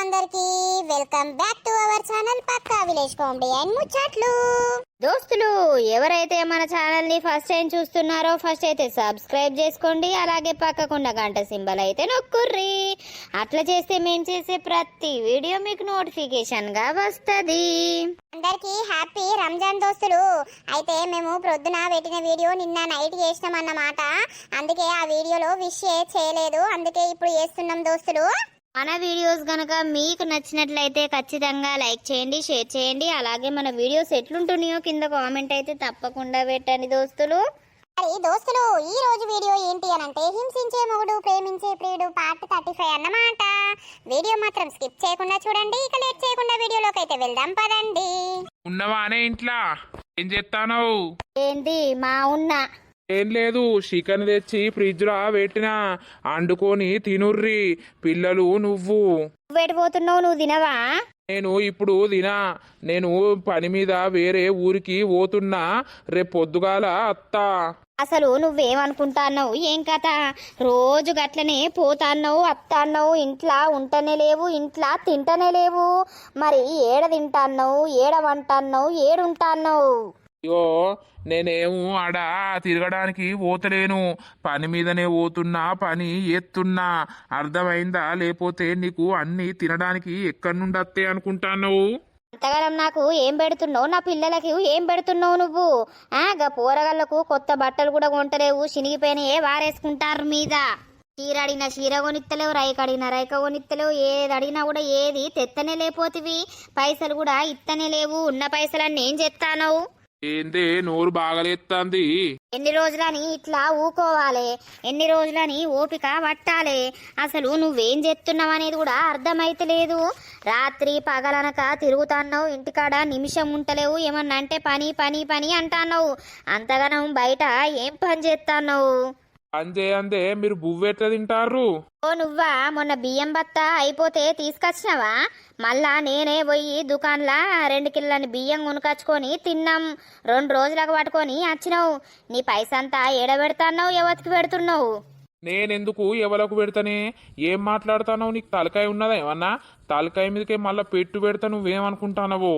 అందరికి welcome back to our channel పక్కా village comedy and ముచ్చట్లు. దోస్తులు ఎవరైతే మన ఛానల్ ని ఫస్ట్ టైం చూస్తున్నారో ఫస్ట్ అయితే సబ్స్క్రైబ్ చేసుకోండి. అలాగే పక్కకున్న గంట సింబల్ అయితే నొక్కుర్రి. అట్లా చేస్తే మేము చేసే ప్రతి వీడియో మీకు నోటిఫికేషన్ గా వస్తది. అందరికి హ్యాపీ రంజాన్ దోస్తులు. అయితే మేము ప్రొద్దున పెట్టిన వీడియో నిన్న నైట్ చేసినాం అన్నమాట. అందుకే ఆ వీడియోలో విష్ చేయలేదు, అందుకే ఇప్పుడు చేస్తున్నాం దోస్తులు. మన వీడియోస్ గనక మీకు నచ్చినట్లయితే ఖచ్చితంగా లైక్ చేయండి, షేర్ చేయండి. అలాగే మన వీడియోస్ ఎట్లుంటున్నాయో కింద కామెంట్ అయితే తప్పకుండా పెట్టండి దోస్తులు. మరి దోస్తులు ఈ రోజు వీడియో ఏంటి అనంటే హింసించే మొగుడు ప్రేమించే ప్రియుడు పార్ట్ 35 అన్నమాట. వీడియో మాత్రం స్కిప్ చేయకుండా చూడండి. ఇక లేట్ చేయకుండా వీడియోలోకి అయితే వెళ్దాం పదండి. ఉన్నవానే ఇంట్లో ఏం చేస్తాను? ఏంటి మా ఉన్నా ఏం లేదు, చికెన్ తెచ్చి ఫ్రిడ్జ్ లో పెట్టినా, అండుకొని తినుర్రి పిల్లలు. నువ్వు పెట్టిపోతున్నావు, నువ్వు తినవా? నేను ఇప్పుడు నేను పని మీద వేరే ఊరికి పోతున్నా, రేపు పొద్దుగాల అత్తా. అసలు నువ్వేమనుకుంటాన్నావు? ఏం కథ? రోజు గట్లనే పోతాన్నావు అత్తాన్నావు, ఇంట్లో ఉంటనే లేవు, ఇంట్లో తింటనే లేవు. మరి ఏడ తింటాన్నావు, ఏడ వంటాన్నావు, ఏడుంటాన్నావు? అయ్యో నేనేమో ఆడ తిరగడానికి పోతలేను, పని మీదనే పోతున్నా, పని ఎత్తున్నా. అర్థమైందా? లేకపోతే నీకు అన్ని తినడానికి ఎక్కడి నుండి వస్తే అనుకుంటాన్నావు? అంతగానం నాకు ఏం పెడుతున్నావు? నా పిల్లలకి ఏం పెడుతున్నావు నువ్వు? గా పోరగాళ్లకు కొత్త బట్టలు కూడా కొంటలేవు, చినిగిపోయినాయే వారేసుకుంటారు మీద. చీర అడిగిన చీర కొనిత్తలేవు, రైక అడిగిన రైక కొనిత్తలేవు, ఏది అడిగినా కూడా ఏది తెత్తనే లేపోతివి. పైసలు కూడా ఇత్తనే లేవు. ఉన్న పైసలన్నీ ఏం చేస్తానవు? ఏందే నోరు బాగలేస్తుంది? ఎన్ని రోజులని ఇట్లా ఊకోవాలి, ఎన్ని రోజులని ఓపిక పట్టాలి. అసలు నువ్వేం చేస్తున్నావు అనేది కూడా అర్థమైతలేదు. రాత్రి పగలనక తిరుగుతాన్నావు, ఇంటికాడ నిమిషం ఉంటలేవు. ఏమన్నా అంటే పని పని పని అంటాన్నావు. అంతగానం బయట ఏం పని చేస్తాన్నావు? అందే మీరు బువ్వెట్లా తింటారు? ఓ నువ్వా? మొన్న బియ్యం బత్త అయిపోతే తీసుకొచ్చినావా? మళ్ళా నేనే పోయి దుకాణంలా 2 కిలోల బియ్యం కొనుకొచ్చుకొని తిన్నాం. 2 రోజులకు పట్టుకొని వచ్చినావు. నీ పైసంతా ఏడబెడతాన్నావు, ఎవరికి పెడుతున్నావు? నేనెందుకు ఎవలకు పెడతానే? ఏం మాట్లాడుతావు? నీకు తలకాయ ఉన్నదా ఏమన్నా? తలకాయ మీదకే మళ్ళా పెట్టు పెడతా. నువ్వేమనుకుంటానవో?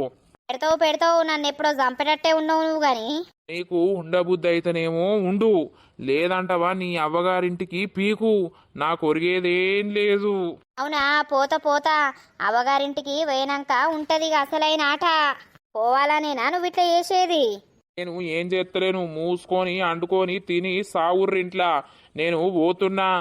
పెడతావు, నన్ను ఎప్పుడో చంపేటట్టే ఉన్నావు నువ్వు గాని. నీకు ఉండబుద్ధి అయితేనేమో ఉండు, లేదంటవా నీ అవ్వగారింటికి పీకు. నాకు ఒరిగేదేం లేదు. అవునా? పోతా అవ్వగారింటికి పోయినాక ఉంటది అసలైన ఆట. పోవాలనేనా నువ్వు ఇట్లా చేసేది? నేను ఏం చేస్తలేను, మూసుకొని అండుకొని తిని సావుర్రింట్లా. నేను పోతున్నా,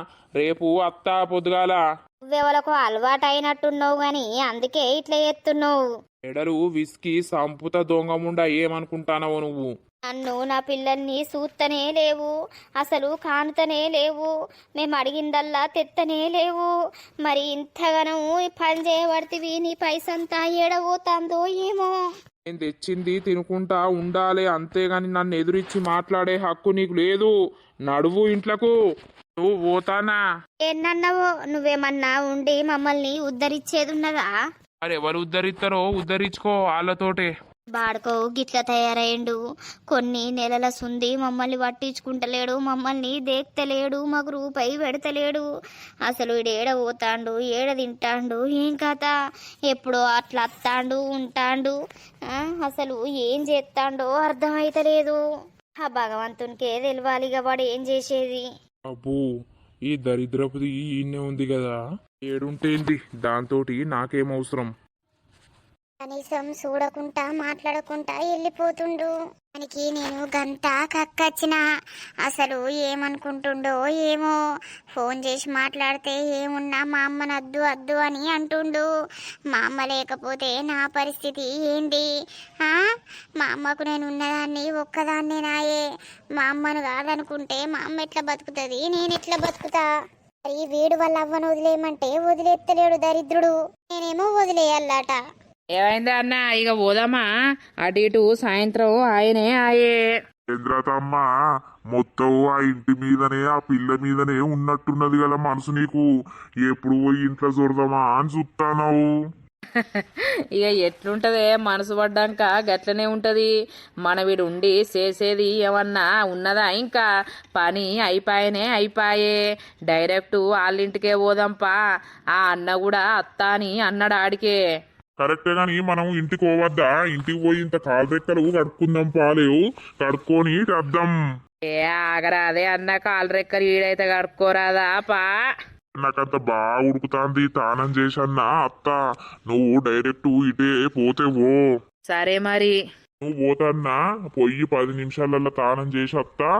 రేపు అత్తా పొద్దుగాల. నువ్వెవలకు అలవాటు అయినట్టున్నావు గాని అందుకే ఇట్లా చేస్తున్నావు. ఎడలు విస్కీ సంపుత దొంగముండ ఏమనుకుంటానవో నువ్వు? నన్ను నా పిల్లల్ని చూస్తనే లేవు, అసలు కానుతనే లేవు, మేము అడిగిందల్లా తెత్తనే లేవు. మరి ఇంతగానో పని చేయబడితివి, నీ పైసంతా ఏడబోతాందో ఏమో. నేను తెచ్చింది తినుకుంటా ఉండాలి, అంతేగాని నన్ను ఎదురిచ్చి మాట్లాడే హక్కు నీకు లేదు. నడువు ఇంట్లకు. నువ్వు పోతానా? ఏనన్నావో? నువ్వేమన్నా ఉండి మమ్మల్ని ఉద్ధరించేది ఉన్నదా? ఎవరు ఉద్ధరిస్తారో ఉద్ధరించుకో వాళ్ళతోటే. బాడుకో గిట్ల తయారయ్యిండు. కొన్ని నెలల సుంది మమ్మల్ని పట్టించుకుంటలేడు, మమ్మల్ని దేక్తలేడు, మాకు రూపాయి పెడతలేడు. అసలు ఏడ పోతాండు, ఏడ తింటాండు, ఏం కథ? ఎప్పుడో అట్లా అత్తాండు ఉంటాండు, అసలు ఏం చేస్తాండో అర్థమైతలేదు. ఆ భగవంతునికే తెలియాలిగా వాడు ఏం చేసేది. అబ్బో ఈ దరిద్రపుది ఈయనే ఉంది కదా, ఏడుంటేంది దాంతోటి నాకేమవసరం? కనీసం చూడకుండా మాట్లాడకుండా వెళ్ళిపోతుండు. మనకి నేను గంట కక్కచ్చిన, అసలు ఏమనుకుంటుండో ఏమో. ఫోన్ చేసి మాట్లాడితే ఏమున్నా మా అమ్మను అద్దు అని అంటుండు. మా అమ్మ లేకపోతే నా పరిస్థితి ఏంటి? మా అమ్మకు నేను ఉన్నదాన్ని ఒక్కదాన్నే నాయే. మా అమ్మను కాదనుకుంటే మా అమ్మ ఎట్లా బతుకుతుంది, నేను ఎట్లా బతుకుతా? మరి వీడు వాళ్ళ అవ్వను వదిలేయమంటే వదిలేత్తలేడు దరిద్రుడు, నేనేమో వదిలేయాలట. ఏమైంది అన్న? ఇక పోదామా? అటు ఇటు సాయంత్రం ఆయనే ఆయే. చంద్రతమ్మ మొత్తం ఆ ఇంటి మీదనే ఆ పిల్ల మీదనే ఉన్నట్టున్నది కదా మనసు నీకు. ఎప్పుడు పోయి ఇంట్లో చూడదామా అని చూస్తావు? ఇక ఎట్లుంటదే మనసు పడ్డాక గట్లనే ఉంటది. మన వీడు ఉండి చేసేది ఏమన్నా ఉన్నదా? ఇంకా పని అయిపాయే డైరెక్ట్ వాళ్ళింటికే పోదాంపా. ఆ అన్న కూడా అత్తా అని అన్నాడు ఆడికే. కరెక్టే గాని మనం ఇంటికి పోవద్దా? ఇంటికి పోయి ఇంత కాలు రెక్కలు కడుక్కుందాం పాలేవు, కడుక్కొని వద్దాం. ఏ ఆగరా, అదే అన్న కాలు రెక్కలు ఈడైతే కడుక్కోరాదా పా. నాకంత బాగా ఉడుకుతాంది, తానం చేసన్నా అత్త. నువ్వు డైరెక్ట్ ఇటే పోతే పో. సరే మరి. నువ్వు పోతన్నా పొయ్యి 10 నిమిషాలలో తానం చేసి అత్తా.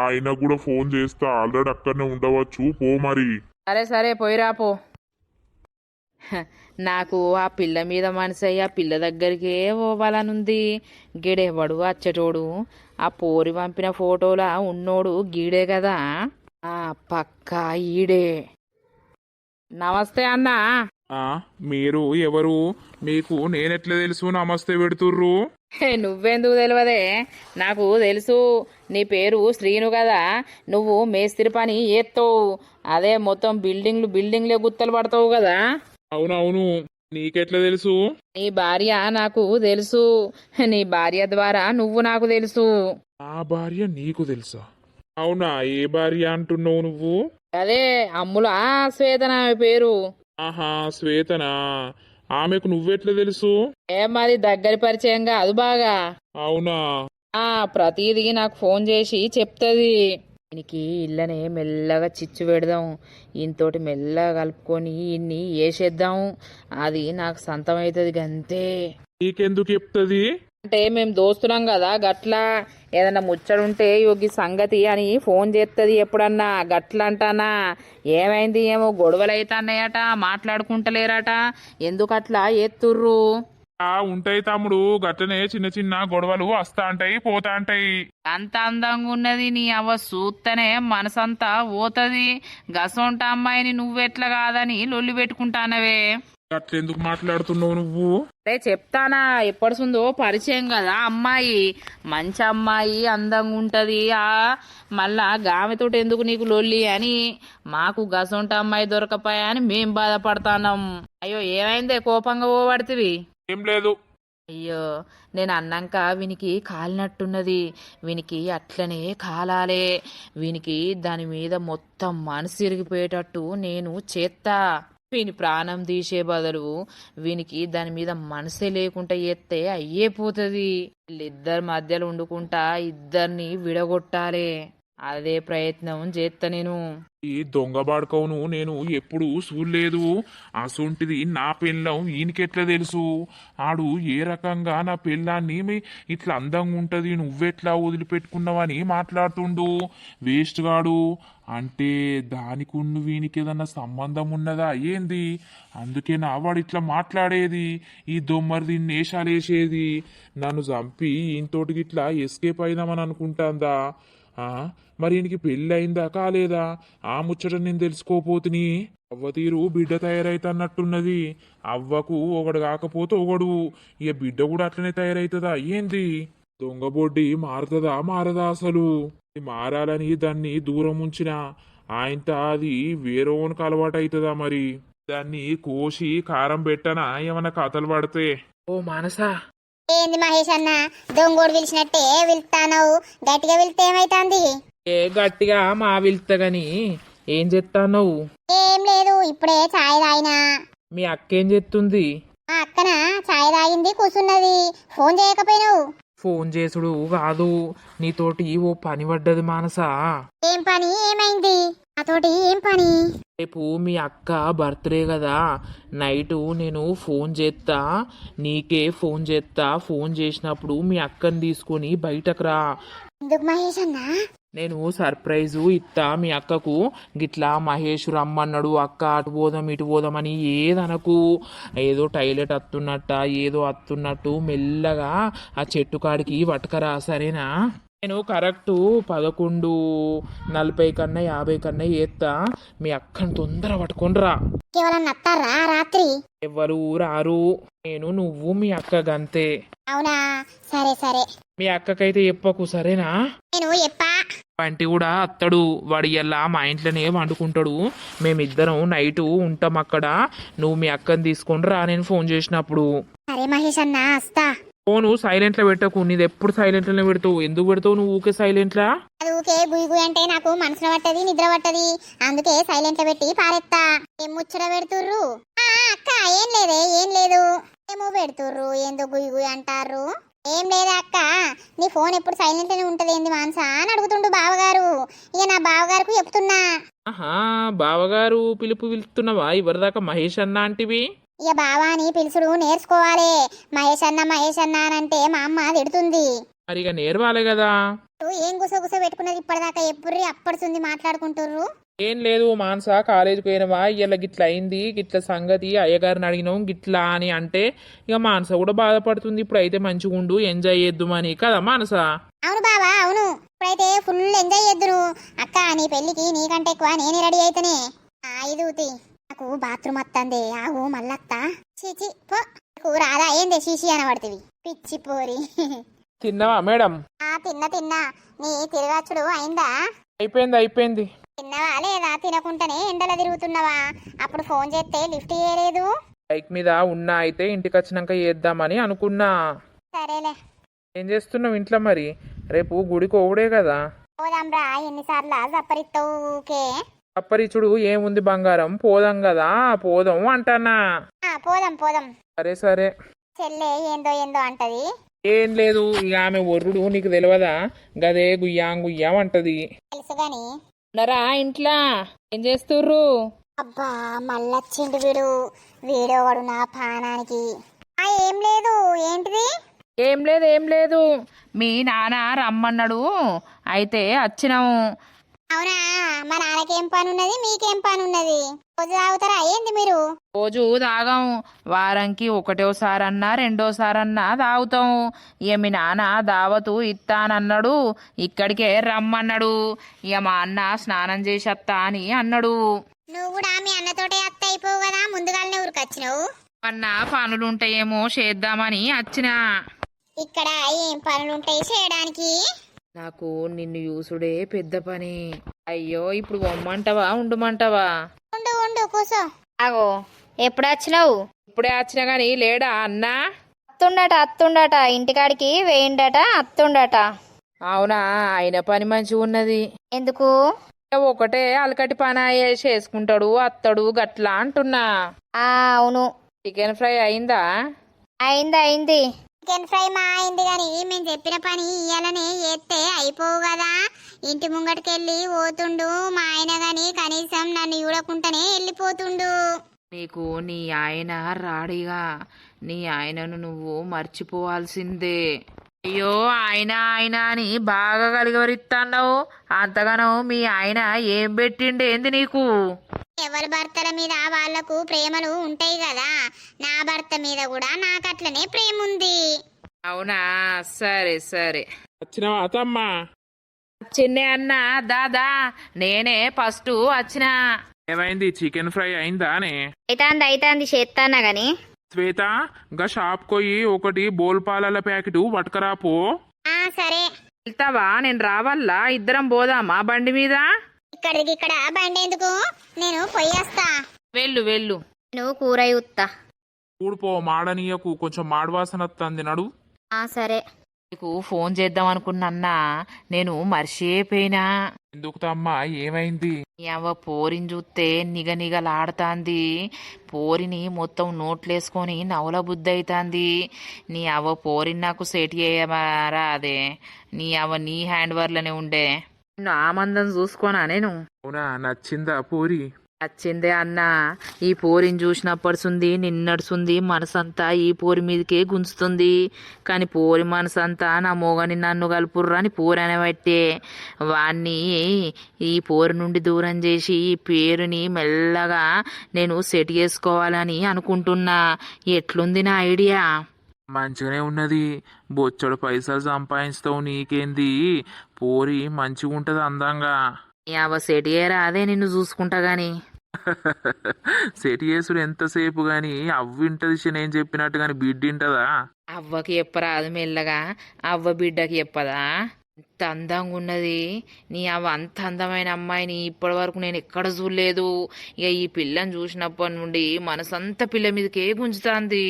ఆయన కూడా ఫోన్ చేస్తా, ఆల్రెడీ అక్కడనే ఉండవచ్చు. పో మరి. సరే పోయిరా పో. నాకు ఆ పిల్ల మీద మనసయ్యి ఆ పిల్ల దగ్గరికే పోవాలనుంది. గిడేవాడు అచ్చటోడు, ఆ పోరి పంపిన ఫోటోలా ఉన్నోడు గీడే కదా. ఆ పక్కా ఈడే. నమస్తే అన్నా. మీరు ఎవరు? మీకు నేనెట్లా తెలుసు నమస్తే పెడుతుర్రు? నువ్వెందుకు తెలియదే? నాకు తెలుసు. నీ పేరు శ్రీను కదా. నువ్వు మేస్త్రి పని చేస్తావు. అదే మొత్తం బిల్డింగ్లే గుత్తలు పడతావు కదా. అవునవును, నీకెట్లా తెలుసు? నీ భార్య నాకు తెలుసు. నీ భార్య ద్వారా నువ్వు నాకు తెలుసు. ఆ భార్య నీకు తెలుసా? అవునా, ఏ భార్య అంటున్నావు నువ్వు? అదే అమ్ముల శ్వేతన ఆమె పేరు. ఆహా, శ్వేతనా? ఆమెకు నువ్వెట్లా తెలుసు? మాది దగ్గరి పరిచయం కాదు బాగా. అవునా? ప్రతిదీ నాకు ఫోన్ చేసి చెప్తుంది. దీనికి ఇళ్ళనే మెల్లగా చిచ్చు పెడదాం, ఇంతోటి మెల్లగా కలుపుకొని ఇన్ని వేసేద్దాం. అది నాకు సొంతమవుతుంది గంతే. నీకెందుకు చెప్తుంది? అంటే మేము దోస్తున్నాం కదా, గట్లా ఏదన్నా ముచ్చడుంటే యోగి సంగతి అని ఫోన్ చేస్తుంది ఎప్పుడన్నా. గట్ల అంటానా? ఏమైంది ఏమో గొడవలు అవుతాన్నాయట, మాట్లాడుకుంటలేరట. ఎందుకట్లా ఎత్తుర్రు? ఉంటాయి తమ్ముడు, గట్టనే చిన్న చిన్న గొడవలు వస్తా అంటాయి, పోతా అంటాయి. అంత అందంగా ఉన్నది నీ అవ్వ చూస్తేనే మనసంతా పోతుంది. గసొంట అమ్మాయిని నువ్వెట్లా కాదని లొల్లి పెట్టుకుంటానవే. అట్లెందుకు మాట్లాడుతున్నావు నువ్వు? అదే చెప్తానా, ఎప్పటిసుందో పరిచయం కదా అమ్మాయి. మంచి అమ్మాయి, అందంగా ఉంటది. మళ్ళా గామెతోటి ఎందుకు నీకు లొల్లి అని మాకు గసొంట అమ్మాయి దొరకపోయా అని మేం బాధపడతానం. అయ్యో ఏమైందే కోపంగా పోబడుతుంది? ఏం లేదు. అయ్యో నేను అన్నాక వీనికి కాలినట్టున్నది. వీనికి అట్లనే కాలాలే. వీనికి దాని మీద మొత్తం మనసు ఇరిగిపోయేటట్టు నేను చేత్తా. వీని ప్రాణం తీసే బదులు వీనికి దాని మీద మనసే లేకుండా చేస్తే అయ్యే పోతుంది. వీళ్ళిద్దరి మధ్యలో వండుకుంటా ఇద్దరిని విడగొట్టాలే. అదే ప్రయత్నం చేస్తా నేను. ఈ దొంగ బాడుకవును నేను ఎప్పుడు చూడలేదు. అసొంటిది నా పెళ్ళం ఈయనకెట్లా తెలుసు? ఆడు ఏ రకంగా నా పెళ్ళాన్ని ఇట్లా అందంగా ఉంటది నువ్వెట్లా వదిలిపెట్టుకున్నావని మాట్లాడుతుండు వేస్ట్ గాడు. అంటే దానికి వీనికి ఏదన్నా సంబంధం ఉన్నదా ఏంది? అందుకేనా వాడు ఇట్లా మాట్లాడేది, ఈ దొమ్మరిది నేషాలేసేది, నన్ను చంపి ఈయనతోటికి ఇట్లా ఎస్కేప్ అయిదామని అనుకుంటాందా? మరి ఈయనకి పెళ్ళి అయిందా కాలేదా? ఆ ముచ్చట నేను తెలుసుకోపోతుని. అవ్వ తీరు బిడ్డ తయారైతన్నట్టున్నది. అవ్వకు ఒకడు కాకపోతే ఒకడు, ఇక బిడ్డ కూడా అట్లనే తయారైతుందా ఏంది? దొంగబొడ్డి మారుతుందా మారదా? అసలు మారాలని దాన్ని దూరం ఉంచిన ఆయనతో అది వేరేకి అలవాటు అవుతుందా? మరి దాన్ని కోసి కారం పెట్టనా ఏమన్నా కథలు పడితే? ఓ మానసా, ఏంది మహేష్ అన్న దొంగోడు పిలిచినట్టే వెళ్తానవు? గట్టిగా వెళ్తే ఏమైతుంది? ఏ గట్టిగా మా వెళ్తా గాని ఏం చెప్తాను? ఏం లేదు, ఇప్పుడే చాయ్ తాగినా. మీ అక్క ఏం చెప్తుంది? మా అక్కన చాయ్ తాగింది కూసున్నది. ఫోన్ చేయకపోయినావు? ఫోన్ చేసుడు కాదు, నీతోటి ఓ పని పడ్డది మానసా. ఏం పని? ఏమైంది? నాతోటి ఏం పని? రేపు మీ అక్క బర్త్డే కదా, నైటు నేను ఫోన్ చేస్తా, నీకే ఫోన్ చేస్తా. ఫోన్ చేసినప్పుడు మీ అక్కని తీసుకొని బయటకు రా. ఎందుకు మహేష్ అన్న? నేను సర్ప్రైజు ఇస్తా మీ అక్కకు. గిట్లా మహేష్ రమ్మన్నాడు, అక్క అటు పోదాం ఇటు పోదాం అని ఏదనకు. ఏదో టైలెట్ అత్తున్నట్ట ఏదో అత్తున్నట్టు మెల్లగా ఆ చెట్టు కాడికి పట్టుకరా, సరేనా? నేను కరెక్టు 11:40 కన్నా 50 కన్నా చేస్తా. మీ అక్కని తొందర పట్టుకొనిరా. కేవలం నత్తారా రాత్రి? ఎవరు రారు, నేను నువ్వు మీ అక్క గంతే. అవునా, సరే సరే. మీ అక్కకైతే చెప్పకు సరేనా? నేను ఎప్పా. వంటి కూడా అత్తడు, వాడి ఇలా మా ఇంట్లోనే వండుకుంటాడు. మేమిద్దరం నైటు ఉంటాం అక్కడ. నువ్వు మీ అక్కని తీసుకొని రా నేను ఫోన్ చేసినప్పుడు. సరే మహేష్ అన్న, వస్తా. ఫోను సైలెంట్లో పెట్టకు, నీది ఎప్పుడు సైలెంట్లోనే పెడతావు. ఎందుకు పెడతావు నువ్వు ఊకే సైలెంట్లా? అది ఊకే గుయ్ గుయ్ అంటే నాకు మనసులో పట్టది, నిద్ర పట్టది. అందుకే సైలెంట్ లో పెట్టి పారెత్తా. ఏం ముచ్చట పెడుతుర్రు? అక్క ఏం లేదే, ఏం లేదు. ఏమో పెడుతుర్రు, ఎందుకు గుయ్ గుయ్ అంటారు? ఏం లేదా అక్క, నీ ఫోన్ ఎప్పుడు సైలెంట్ లోనే ఉంటది ఏంది మానసా అని అడుగుతుండు బావగారు. ఇక నా బావగారికి చెప్తున్నా. ఆహా, బావగారు పిలుస్తున్నావా? ఇవరిదాకా మహేష్ అన్న అంటివి. ఇక బావా అని పిలుచుడు నేర్చుకోవాలి. మహేష్ అన్న అని అంటే మా అమ్మ తిడుతుంది. మరి ఇక నేర్వాలే కదా. ఏం గుసగుస పెట్టుకున్నది ఇప్పటిదాకా? ఎప్పుడు అప్పడుతుంది మాట్లాడుకుంటుర్రు. ఏం లేదు మానస, కాలేజీకి పోయినవా, ఇలా గిట్ల అయింది, గిట్ల సంగతి అయ్యగారిని అడిగినాం గిట్లా అని అంటే ఇక మానస కూడా బాధపడుతుంది. ఇప్పుడు అయితే మంచిగా ఉండు, ఎంజాయ్ చేద్దామని కదా మానస. అవును బావా, అవును. ఇప్పుడైతే ఫుల్ ఎంజాయ్ చేద్దురు. అక్క నీ పెళ్లికి నీకంటే ఎక్కువ నేనే రెడీ అయితేనే. ఇది నాకు బాత్రూమ్ వస్తుంది, ఆగు మల్లత్త. చీచి పో, రాదా ఏందే శీషి అనబడుతుంది పిచ్చి పోరి. తిన్నావా మేడం? తిన్నా. నీ తిరగచ్చుడు అయిందా? అయిపోయింది. తిన్నావా లేదా? తినకుండానే ఎండలో తిరుగుతున్నావా? అప్పుడు ఫోన్ చేస్తే లిఫ్ట్ చేయలేదు. బైక్ మీద ఉన్నా, అయితే ఇంటికి వచ్చినాక చేద్దామని అనుకున్నా. సరేలే. ఏం చేస్తున్నావు ఇంట్లో మరి? రేపు గుడికి ఓడే కదా. పోదాంరా, ఎన్నిసార్లు జప్పరిస్తావు ఊకే? అప్పరిచుడు ఏముంది బంగారం, పోదాం కదా. పోదాం అంటానా. పోదాం. సరే. చెల్లె ఏందో అంటది. ఏం లేదు, ఇక ఆమె ఒర్రుడు నీకు తెలియదా? గదే గుయ్యాం అంటది. తెలుసు గాని. ఉన్నారా ఇంట్లో? ఏం చేస్తుర్రు? అబ్బా మళ్ళొచ్చిండు వీడో వాడు నా పానానికి. ఏం లేదు. ఏంటిది? ఏం లేదు మీ నాన్న రమ్మన్నాడు, అయితే వచ్చినాము. అవునా, మా నాన్నకేం పని ఉన్నది, మీకేం పని ఉన్నది? రోజు తాగుతారా ఏంది మీరు? రోజు తాగాం, వారానికి ఒకటోసారన్నా రెండోసారన్నా తాగుతాం. ఇక మీ నాన్న దావతు ఇస్తానన్నాడు, ఇక్కడికే రమ్మన్నాడు. ఇక మా అన్న స్నానం చేసేస్తా అని అన్నాడు. నువ్వు కూడా మీ అన్నతోటే అత్త అయిపోవు కదా, ముందుగానే ఊరికొచ్చినావు. అన్న పనులుంటాయేమో చేద్దామని వచ్చినా. ఇక్కడ ఏం పనులుంటాయి చేయడానికి? నాకు నిన్ను యూసుడే పెద్ద పని. అయ్యో, ఇప్పుడు పొమ్మంటావా ఉండమంటావా? ఉండు కూసో. అగో ఎప్పుడు వచ్చినావు? ఇప్పుడే వచ్చినా గాని లేడా అన్నా? అత్తుండట ఇంటికాడికి వేయిండట, అత్తుండట. అవునా, ఆయన పని మంచిగా ఉన్నది. ఎందుకు? ఒకటే అలకటి పని చేసుకుంటాడు అత్తడు గట్లా అంటున్నా. అవును. చికెన్ ఫ్రై అయిందా? అయింది. చికెన్ ఫ్రై మా అయింది గాని మేము చెప్పిన పని ఇయ్యాలనే చేస్తే అయిపోవు కదా. ఇంటి ముంగటికెళ్ళి పోతుండు మా ఆయన గాని కనీసం నన్ను చూడకుండానే వెళ్ళిపోతుండు. నీకు నీ ఆయన రాడిగా, నీ ఆయనను నువ్వు మర్చిపోవాల్సిందే. అయ్యో, ఆయన అని బాగా కలిగవరిస్తాండవు. అంతగానో మీ ఆయన ఏం పెట్టిండేంది నీకు? ఎవరి భర్తల మీద వాళ్లకు ప్రేమలు ఉంటాయి కదా, నా భర్త మీద కూడా నాకట్లనే ప్రేమ ఉంది. అవునా, సరే. వచ్చినావా అతమ్మా? చిన్నే అన్న దాదా, నేనే ఫస్ట్ వచ్చినా. ఏమైంది, చికెన్ ఫ్రై అయిందానే? అయితాంది చేస్తానా గాని. శ్వేత, గా షాప్ కోయి ఒకటి బోల్పాల ప్యాకెట్ పట్టుకరాపో. సరే. వెళ్తావా? నేను రావాలా? ఇద్దరం పోదామా బండి మీద? ఇక్కడ బండి ఎందుకు, నేను పొయ్యేస్తా. వెళ్ళు. నువ్వు కూర యూత్తా. ఊడిపో, మాడనీయకు, కొంచెం మాడవాసన వస్తుంది నడు. సరే. నీకు ఫోన్ చేద్దాం అనుకున్నా, నేను మర్చిపోయినా. ఎందుకు తమ్మా, ఏమైంది? అవ్వ పోరిని చూస్తే నిగనిగలాడుతాంది. పోరిని మొత్తం నోట్లేసుకొని నవల బుద్ధి అవుతాంది. నీ అవ్వ పోరిని నాకు సెట్ చేయమారా? అదే నీ అవ్వ నీ హ్యాండ్ వర్లనే ఉండే. ఆ మందం చూసుకోనా నేను? అవునా, నచ్చిందా పోరి? వచ్చిందే అన్న, ఈ పోరిని చూసినప్పడుసుంది నిన్నడుసుంది మనసంతా ఈ పోరి మీదకే గుంజుతుంది. కానీ పోరి మనసంతా నా మొగని నన్ను కలుపుర్రని పోరి అనబట్టే వాణ్ణి ఈ పోరి నుండి దూరం చేసి ఈ పేరుని మెల్లగా నేను సెట్ చేసుకోవాలని అనుకుంటున్నా. ఎట్లుంది నా ఐడియా? మంచిగానే ఉన్నది. బొచ్చడు పైసలు సంపాదిస్తావు నీకేంది. పోరి మంచిగా ఉంటది అందంగా. యావ సెటియేరా అదే నిన్ను చూసుకుంటా గాని. సెట్ చేసుడు ఎంతసేపు గాని అవ్వింటది నేను చెప్పినట్టు గాని బిడ్డింటదా. అవ్వకి చెప్పరాదు మెల్లగా, అవ్వ బిడ్డకి చెప్పదా? ఇంత అందంగా ఉన్నది నీ అవ్వ, అంత అందమైన అమ్మాయిని ఇప్పటి వరకు నేను ఎక్కడ చూడలేదు. ఇక ఈ పిల్లని చూసినప్పటి నుండి మనసంతా పిల్ల మీదకే గుంజుతాంది.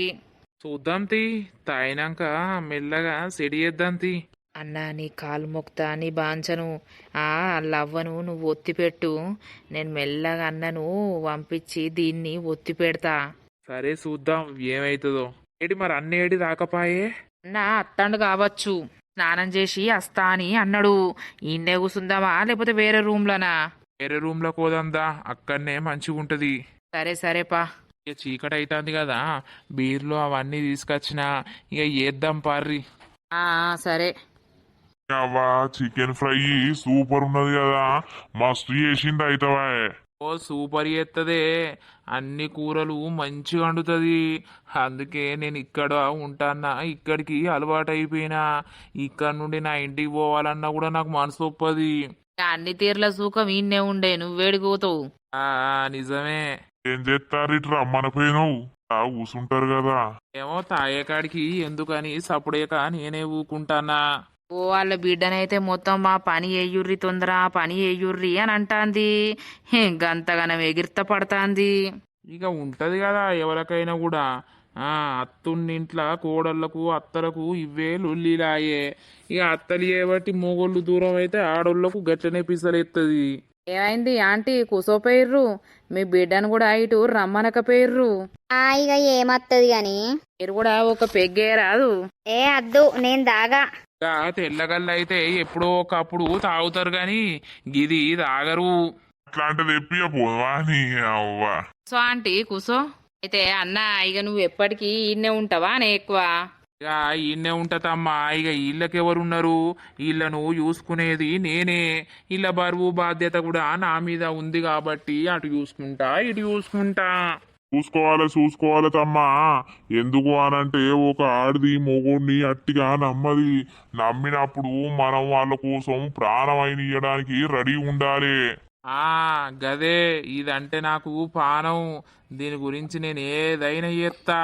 చూద్దాం తి తాయినాక మెల్లగా సెట్ చేద్దాం తి. అన్నా నీ కాలు మొక్తా, నీ బాంచను లవ్వను నువ్వు ఒత్తి పెట్టు. నేను మెల్లగా అన్నను పంపించి దీన్ని ఒత్తి పెడతా. సరే చూద్దాం ఏమైతుందో. ఏడి మరి అన్నేడి రాకపాయే. అన్న అత్తాండు కావచ్చు, స్నానం చేసి వస్తా అని అన్నాడు. ఈయన్నే కూసుందామా లేకపోతే వేరే రూమ్లోనా? వేరే రూమ్ లో కోదందా, అక్కడనే మంచిగా ఉంటది. సరే సరేపా. ఇక చీకటి అవుతుంది కదా, బీర్లు అవన్నీ తీసుకొచ్చిన ఇక ఏద్దాం పార్రి. సరే. అవ్వా చికెన్ ఫ్రై సూపర్ ఉన్నది కదా, మస్తు చేసింది అయితవా. ఓ సూపర్ చేత్తదే, అన్ని కూరలు మంచిగా వండుతుంది. అందుకే నేను ఇక్కడ ఉంటానా, ఇక్కడికి అలవాటు అయిపోయినా. ఇక్కడ నుండి నా ఇంటికి పోవాలన్నా కూడా నాకు మనసు ఒప్పది. అన్ని తీర్ల సూకం ఈయన్నే ఉండే, నువ్వేడిపోతావు. నిజమే. ఏం చేస్తారు ఇటు రమ్మనపోయినావు, కూసుంటారు కదా. ఏమో తాయేకాడికి ఎందుకని సప్పుడేక నేనే ఊకుంటానా. ఓ వాళ్ళ బిడ్డనైతే మొత్తం మా పని ఎయ్యుర్రి తొందర, పని ఎయ్యుర్రి అని అంటాంది. గంతగనం ఎగిర్త పడతాంది. ఇక ఉంటది కదా ఎవరికైనా కూడా. అత్తున్నింట్ల కోడళ్లకు అత్తలకు ఇవే లొల్లిలాయే. ఇక అత్తలు చేయబట్టి మొగోళ్ళు దూరం అయితే ఆడోళ్లకు గట్లనే పిసలెత్తది. ఏమైంది ఆంటీ కూసోపోయిర్రు? మీ బిడ్డను కూడా ఇటు రమ్మనకపోయిర్రు? ఇక ఏమత్తది గాని. మీరు కూడా ఒక పెగ్గే రాదు? ఏ అద్దు, నేను దాగా. ఇక తెల్లగల్ల అయితే ఎప్పుడో ఒకప్పుడు తాగుతారు గాని గిది తాగరు. అట్లాంటిది ఎప్పియపోవా నీ అవ్వ. సో ఆంటీ కూసో. అయితే అన్న ఇక నువ్వు ఎప్పటికీ ఈయన్నే ఉంటావా నే ఎక్కువ? ఇక ఈయన్నే ఉంటదమ్మా. ఇక వీళ్ళకెవరున్నారు, వీళ్ళను చూసుకునేది నేనే. వీళ్ళ బరువు బాధ్యత కూడా నా మీద ఉంది కాబట్టి అటు చూసుకుంటా ఇటు చూసుకుంటా. చూసుకోవాలి తమ్మా. ఎందుకు అనంటే ఒక ఆడిది మొగుడిని అట్టిగా నమ్మది. నమ్మినప్పుడు మనం వాళ్ళ కోసం ప్రాణమైన ఇయ్యడానికి రెడీ ఉండాలి. గదే, ఇదంటే నాకు పానం. దీని గురించి నేను ఏదైనా చేస్తా.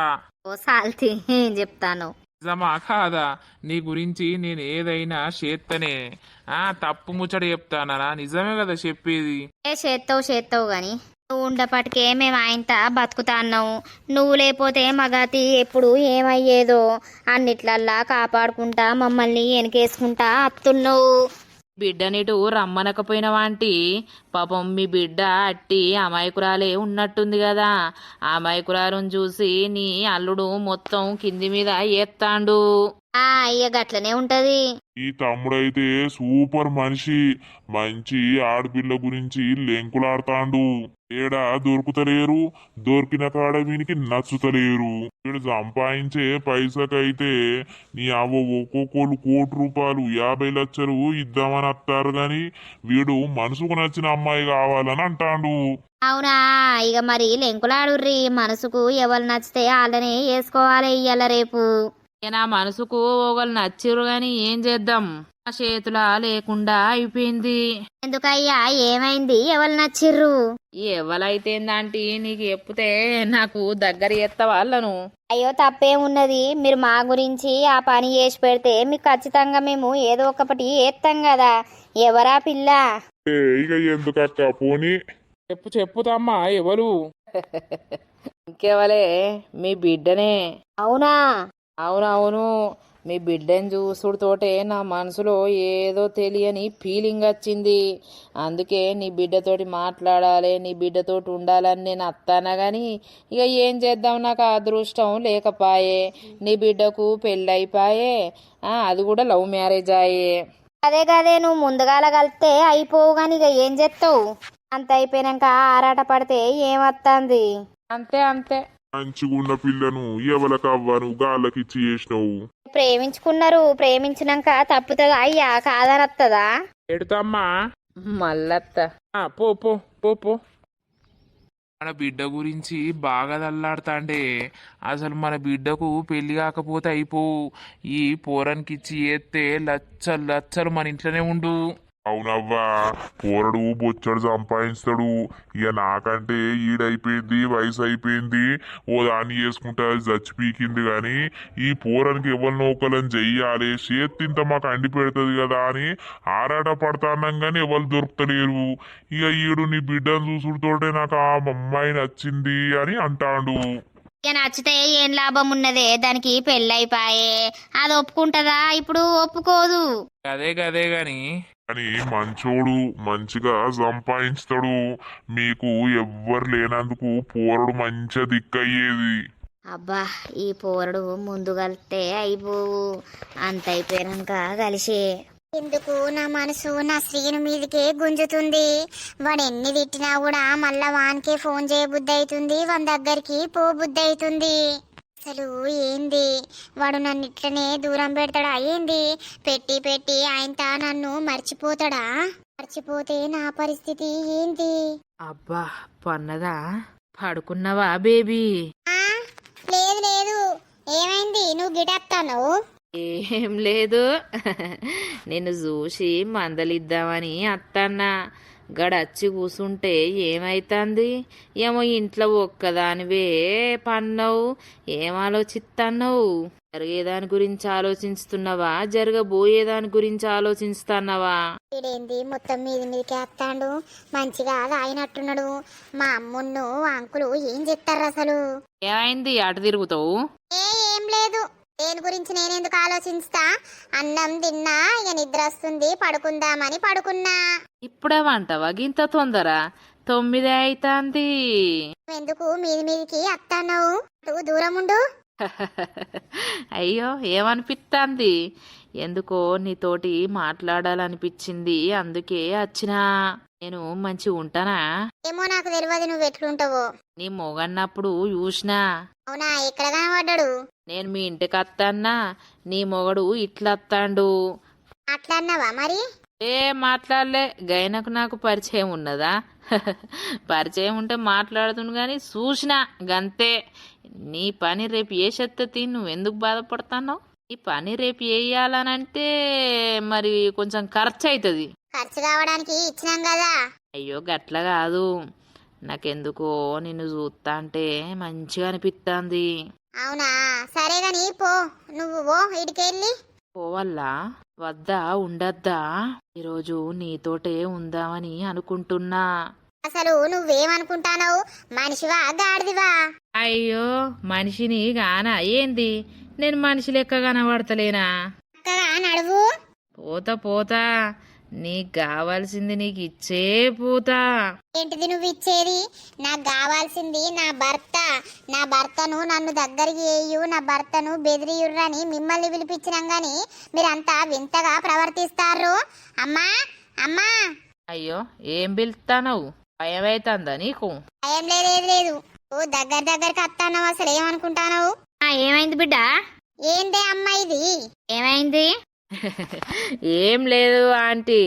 ఓ సాల్తి ఏం చెప్తాను. నిజమా కాదా? నీ గురించి నేను ఏదైనా చేత్తనే. తప్పు ముచ్చట చెప్తానా? నిజమే కదా చెప్పేది. చేత్తావు గాని నువ్వు ఉండపటికే మేము ఆయనతో బతుకుతా అన్నావు. నువ్వు లేకపోతే మగతి ఎప్పుడు ఏమయ్యేదో అన్నిట్లల్లా కాపాడుకుంటా మమ్మల్ని వెనకేసుకుంటా అత్తున్నావు. బిడ్డనిటు రమ్మనకపోయినవా ఆంటీ? పాపం మీ బిడ్డ అట్టి అమాయకురాలే ఉన్నట్టుంది కదా. ఆ అమాయకురాలను చూసి నీ అల్లుడు మొత్తం కింది మీద ఎత్తాండు. అయ్య గట్లనే ఉంటది. ఈ తమ్ముడైతే సూపర్ మనిషి. మంచి ఆడపిల్ల గురించి లెంకులాడతాండు. ఏడా దొరుకుతలేరు, దొరికిన కాడ వీనికి నచ్చుతలేరు. వీడు సంపాదించే పైసకైతే నీ అవ్వ ఒక్కొక్కరు ₹1,00,00,000 50 లక్షలు ఇద్దామని వస్తారు గాని వీడు మనసుకు నచ్చిన అమ్మాయి కావాలని అంటాండు. అవునా? ఇక మరి లెంకులాడుర్రి. మనసుకు ఎవరు నచ్చితే వాళ్ళనే వేసుకోవాలి ఇయ్యాల రేపు. నా మనసుకు ఒకళ్ళు నచ్చిరు గాని ఏం చేద్దాం, నా చేతుల లేకుండా అయిపోయింది. ఎందుకయ్యా ఏమైంది? ఎవరు నచ్చిర్రు? ఎవరైతేందంటే నీకు చెప్తే నాకు దగ్గర ఎత్త వాళ్ళను. అయ్యో తప్పేమున్నది, మీరు మా గురించి ఆ పని చేసి పెడితే మీకు ఖచ్చితంగా మేము ఏదో ఒకటి వేస్తాం కదా. ఎవరా పిల్ల? ఇక ఎందుకక్క పోనీ. చెప్పుతమ్మా ఎవరు? ఇంకెవలే, మీ బిడ్డనే. అవునా? అవునవును, మీ బిడ్డని చూసుడుతోటే నా మనసులో ఏదో తెలియని ఫీలింగ్ వచ్చింది. అందుకే నీ బిడ్డతోటి మాట్లాడాలి, నీ బిడ్డతోటి ఉండాలని నేను అత్తానా గాని ఇక ఏం చేద్దాం, నాకు అదృష్టం లేకపాయే. నీ బిడ్డకు పెళ్ళైపాయే, అది కూడా లవ్ మ్యారేజ్ అయ్యే. అదే నువ్వు ముందుగాల కలిస్తే అయిపోవు గాని ఇక ఏం చేస్తావు? అంత అయిపోయినాక ఆరాట పడితే ఏమత్తాంది? అంతే అంతే. మంచిగున్న పిల్లను ఎవలకవ్వను గాళ్ళకిచ్చి చేసినావు. ప్రేమించుకున్నారు, ప్రేమించినాక తప్పుతుందా అయ్యా? కాదనత్తదా? ఎడుతమ్మా మల్లత్త. పో పో పో పో. మన బిడ్డ గురించి బాగా దల్లాడుతాండే. అసలు మన బిడ్డకు పెళ్లి కాకపోతే అయిపోవు. ఈ పోరన్కిచ్చి ఏత్తే లచ్చలు లచ్చలు మన ఇంట్లోనే ఉండు. అవునవ్వా, పోరడు బొచ్చడు సంపాదిస్తాడు. ఇక నాకంటే ఈడైపోయింది, వయసు అయిపోయింది, ఓ దాన్ని చేసుకుంటా చచ్చి పీకింది. గాని ఈ పోరనికి ఎవరినో ఒకళ్ళని చెయ్యాలి, చేతింత మాకు అండి పెడుతుంది కదా అని ఆరాట పడతాన్నాం గాని ఎవరు దొరుకుతలేరు. ఇక ఈడు నీ బిడ్డను చూసుడుతోటే నాకు ఆ అమ్మాయి నచ్చింది అని అంటాడు. ఇక నచ్చితే ఏం లాభం ఉన్నదే, దానికి పెళ్ళైపాయే. అది ఒప్పుకుంటదా? ఇప్పుడు ఒప్పుకోదు. గదే గదే గాని అని మంచోడు, మంచిగా సంపాదించుతాడు. మీకు ఎవ్వరు లేనందుకు పోరడు మంచిగా దిక్కయ్యేది. అబ్బా, ఈ పోరడు ముందు కలిస్తే అయిపోవు, అంత అయిపోయాక కలిసే. ఎందుకు నా మనసు నా శ్రీను మీదకే గుంజుతుంది. వాడు ఎన్ని తిట్టినా కూడా మళ్ళా వానికే ఫోన్ చేయబుద్ధి అవుతుంది, వాని దగ్గరికి పోబుద్ధి అవుతుంది. అసలు ఏంది వాడు నన్ను ఇట్లనే దూరం పెడతాడా ఏంది? పెట్టి పెట్టి ఆయనతో నన్ను మర్చిపోతాడా? మర్చిపోతే నా పరిస్థితి ఏంటి? అబ్బా పన్నదా, పడుకున్నావా బేబీ? ఆ, లేదు లేదు, ఏమైంది? నువ్వు గిటెత్తాను. ఏం లేదు, నిన్ను చూసి మందలిద్దామని అత్తన్నా. గడచ్చి కూసుంటే ఏమైతుంది? ఏమో ఇంట్లో ఒక్కదానివే పన్నావు, ఏం ఆలోచిస్తున్నావు? జరిగేదాని గురించి ఆలోచిస్తున్నావా, జరగబోయేదాని గురించి ఆలోచిస్తున్నావా? వీడేంది మొత్తం మీదికి వేస్తాడు? మంచిగా తాగినట్టున్నాడు. మా అమ్మున్ను అంకులు ఏం చెప్తారు అసలు? ఏమైంది అటు తిరుగుతావు? ఏం లేదు, దేని గురించి నేనెందుకు ఆలోచిస్తా? అన్నం తిన్నా, ఇక నిద్ర వస్తుంది, పడుకుందామని పడుకున్నా. ఇప్పుడేమంటావా గింత తొందర? 9 అవుతుంది. ఎందుకు మీదికి అత్తన్నావు? దూరం ఉండు. అయ్యో ఏమనిపిస్తుంది? ఎందుకో నీతోటి మాట్లాడాలనిపించింది, అందుకే వచ్చినా. నేను మంచి ఉంటానా? ఏమో నాకు తెలియదు నువ్వు ఎట్లుంటావో. నీ మొగన్నప్పుడు చూసినా. అవునా? ఎక్కడ కనబడ్డాడు? నేను మీ ఇంటికి వస్తాన్నా, నీ మొగడు ఇట్లా వస్తాడు. మాట్లాడినావా మరి? ఏ మాట్లాడలే, గైనకు నాకు పరిచయం ఉన్నదా? పరిచయం ఉంటే మాట్లాడుతును గాని చూసినా గంతే. నీ పని రేపు ఏ శక్తి, నువ్వెందుకు బాధపడతావు? ఈ పని రేపు వేయాలనంటే మరి కొంచెం ఖర్చు అవుతుంది. ఖర్చు కావడానికి ఇచ్చినాం కదా. అయ్యో గట్ల కాదు, నాకెందుకో నిన్ను చూస్తా అంటే మంచిగా అనిపిస్తుంది. అవునా? సరే గాని పో, నువ్వు పో ఇడికెళ్ళి. పోవల్లా వద్దా ఉండద్దా? ఈరోజు నీతోటే ఉందామని అనుకుంటున్నా. అసలు నువ్వేమనుకుంటానవు? మనిషివా గాడిదివా? అయ్యో మనిషిని గానా ఏంది? నేను మనిషి లెక్క కనబడతలేనా? చక్కగా నడువు. పోతా పోతా, నీకు కావాల్సింది నీకు ఇచ్చే పోతా. ఏంటిది నువ్వు ఇచ్చేది? నాకు కావాల్సింది నా భర్త. నా భర్తను నన్ను దగ్గరికి వేయు, నా భర్తను బెదిరియుర్రని మిమ్మల్ని పిలిపించినాం గాని మీరంతా వింతగా ప్రవర్తిస్తారు. అమ్మా అమ్మా. అయ్యో ఏం పిలుస్తానవు? భయమైతుందా నీకు? ఏం లేదు ఏది లేదు. ఓ దగ్గరికి వస్తాను. అసలు ఏమనుకుంటాను? ఏమైంది బిడ్డ? ఏందే అమ్మా ఇది? ఏమైంది? ఏం లేదు ఆంటీ,